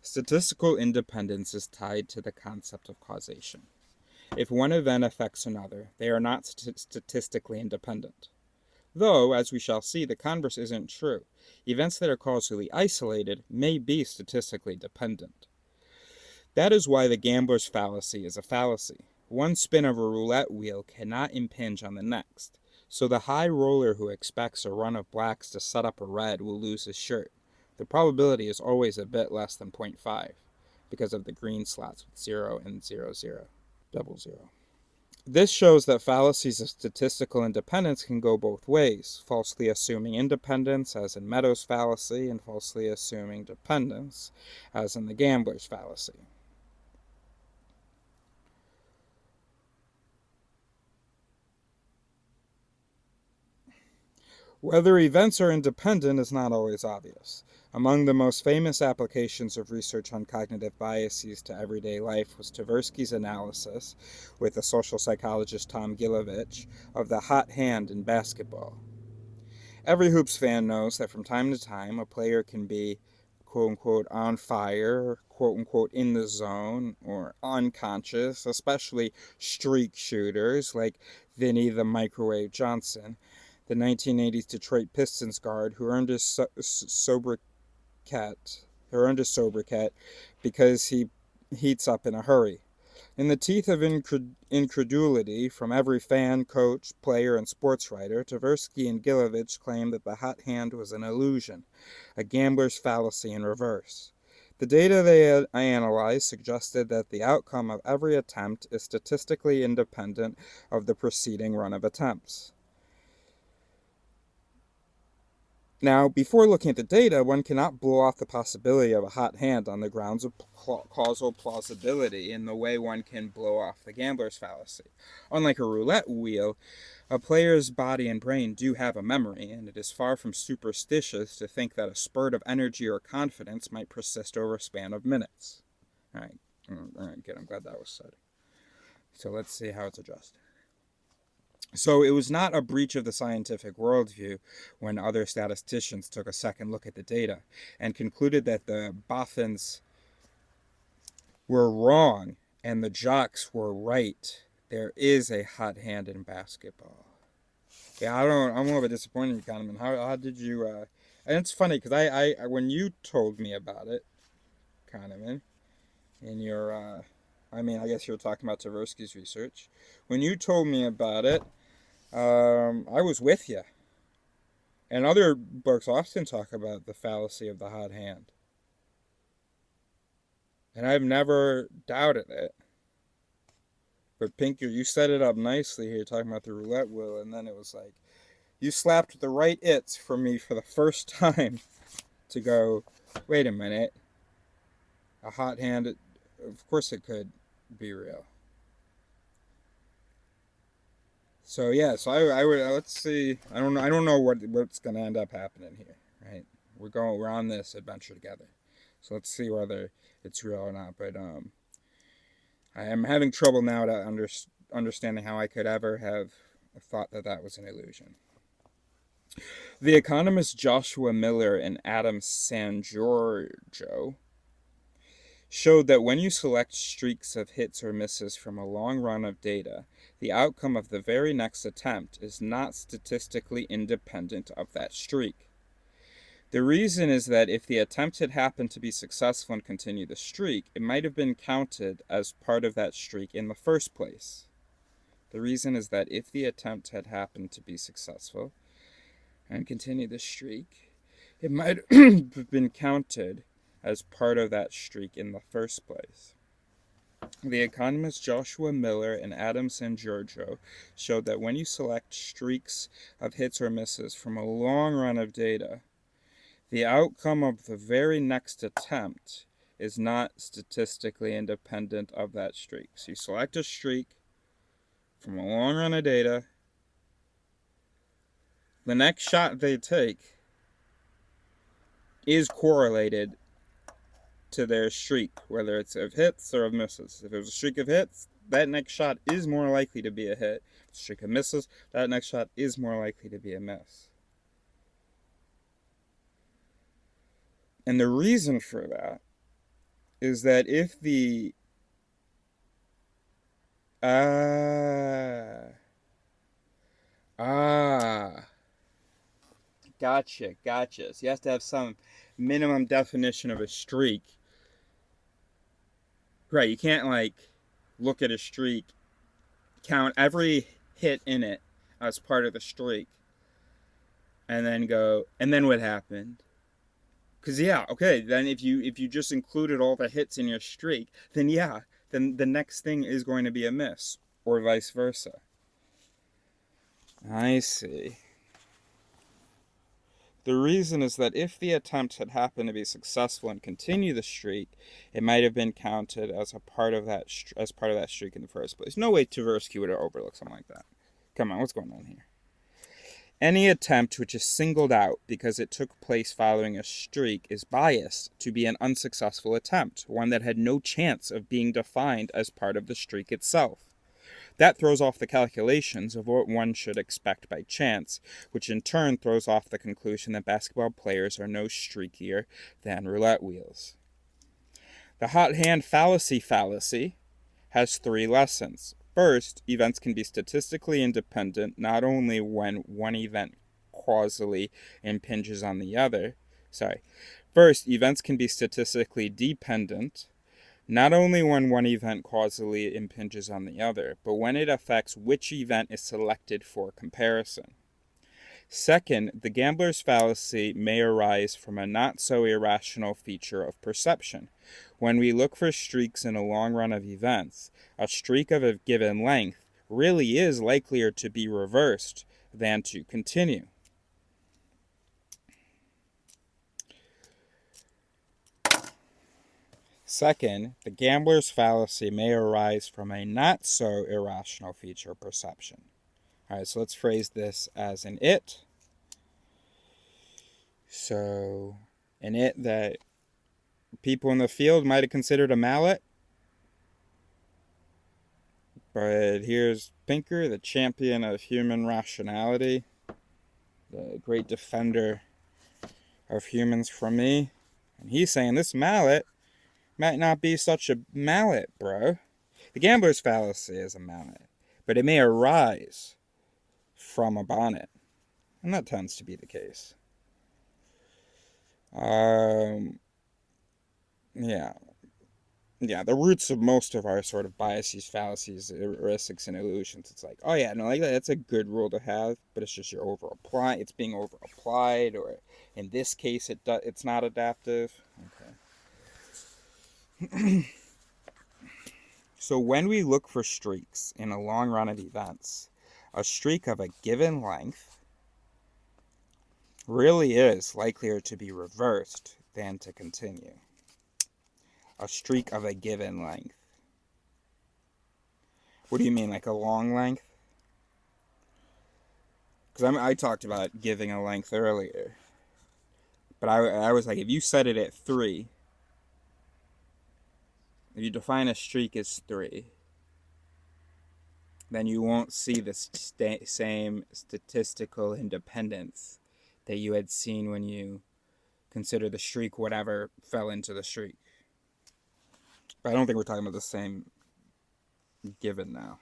Statistical independence is tied to the concept of causation. If one event affects another, they are not statistically independent. Though, as we shall see, the converse isn't true. Events that are causally isolated may be statistically dependent. That is why the gambler's fallacy is a fallacy. One spin of a roulette wheel cannot impinge on the next. So the high roller who expects a run of blacks to set up a red will lose his shirt. The probability is always a bit less than 0.5 because of the green slots with 0 and 0, 0, 00. This shows that fallacies of statistical independence can go both ways, falsely assuming independence, as in Meadows' fallacy, and falsely assuming dependence, as in the gambler's fallacy. Whether events are independent is not always obvious. Among the most famous applications of research on cognitive biases to everyday life was Tversky's analysis, with the social psychologist Tom Gilovich, of the hot hand in basketball. Every Hoops fan knows that from time to time a player can be quote-unquote on fire, quote-unquote in the zone, or unconscious, especially streak shooters like Vinny the Microwave Johnson, the 1980s Detroit Pistons guard who earned his sobriquet because he heats up in a hurry. In the teeth of incredulity from every fan, coach, player, and sports writer, Tversky and Gilovich claimed that the hot hand was an illusion, a gambler's fallacy in reverse. The data they analyzed suggested that the outcome of every attempt is statistically independent of the preceding run of attempts. Now, before looking at the data, one cannot blow off the possibility of a hot hand on the grounds of causal plausibility in the way one can blow off the gambler's fallacy. Unlike a roulette wheel, a player's body and brain do have a memory, and it is far from superstitious to think that a spurt of energy or confidence might persist over a span of minutes. All right, good. I'm glad that was said. So let's see how it's adjusted. So it was not a breach of the scientific worldview when other statisticians took a second look at the data and concluded that the Boffins were wrong and the jocks were right. There is a hot hand in basketball. Yeah, I'm a little bit disappointed, Kahneman. How did you? And it's funny because I when you told me about it, Kahneman, in your, I guess you were talking about Tversky's research. When you told me about it, I was with you. And other books often talk about the fallacy of the hot hand. And I've never doubted it. But Pinker, you set it up nicely here, talking about the roulette wheel, and then it was like, you slapped the right its for me for the first time to go, wait a minute. A hot hand, of course it could be real. So yeah, so I would let's see. I don't know what's gonna end up happening here, right? We're on this adventure together. So let's see whether it's real or not. But I am having trouble now to understanding how I could ever have thought that was an illusion. The economists Joshua Miller and Adam Sangiorgio showed that when you select streaks of hits or misses from a long run of data, the outcome of the very next attempt is not statistically independent of that streak. The reason is that if the attempt had happened to be successful and continue the streak, it might have been counted as part of that streak in the first place. The reason is that if the attempt had happened to be successful and continue the streak, it might have been counted as part of that streak in the first place. The economists Joshua Miller and Adam Sangiorgio showed that when you select streaks of hits or misses from a long run of data, the outcome of the very next attempt is not statistically independent of that streak. So you select a streak from a long run of data, the next shot they take is correlated to their streak, whether it's of hits or of misses. If it was a streak of hits, that next shot is more likely to be a hit. If it's a streak of misses, that next shot is more likely to be a miss. And the reason for that is that if the ah gotcha. So you have to have some minimum definition of a streak. Right, you can't like look at a streak, count every hit in it as part of the streak, and then go, and then what happened? Because yeah, okay, then if you just included all the hits in your streak, then yeah, then the next thing is going to be a miss, or vice versa. I see. The reason is that if the attempt had happened to be successful and continue the streak, it might have been counted as a part of that streak in the first place. No way Tversky would have overlooked something like that. Come on, what's going on here? Any attempt which is singled out because it took place following a streak is biased to be an unsuccessful attempt, one that had no chance of being defined as part of the streak itself. That throws off the calculations of what one should expect by chance, which in turn throws off the conclusion that basketball players are no streakier than roulette wheels. The hot hand fallacy has 3 lessons. First, events can be statistically independent not only when one event causally impinges on the other. First, events can be statistically dependent not only when one event causally impinges on the other, but when it affects which event is selected for comparison. Second, the gambler's fallacy may arise from a not-so-irrational feature of perception. When we look for streaks in a long run of events, a streak of a given length really is likelier to be reversed than to continue. Second, the gambler's fallacy may arise from a not-so-irrational feature of perception. All right, so let's phrase this as an it. So, an it that people in the field might have considered a mallet. But here's Pinker, the champion of human rationality, the great defender of humans from me. And he's saying this mallet might not be such a mallet, bro. The gambler's fallacy is a mallet, but it may arise from a bonnet. And that tends to be the case. Yeah, the roots of most of our sort of biases, fallacies, heuristics, and illusions. It's like, oh yeah, no, like that's a good rule to have, but it's just it's being over applied, or in this case, it's not adaptive. Okay. So when we look for streaks in a long run of events, a streak of a given length really is likelier to be reversed than to continue. A streak of a given length. What do you mean, like a long length? Because I talked about giving a length earlier. But I was like, if you set it at 3, if you define a streak as 3, then you won't see the same statistical independence that you had seen when you consider the streak whatever fell into the streak. But I don't think we're talking about the same given now.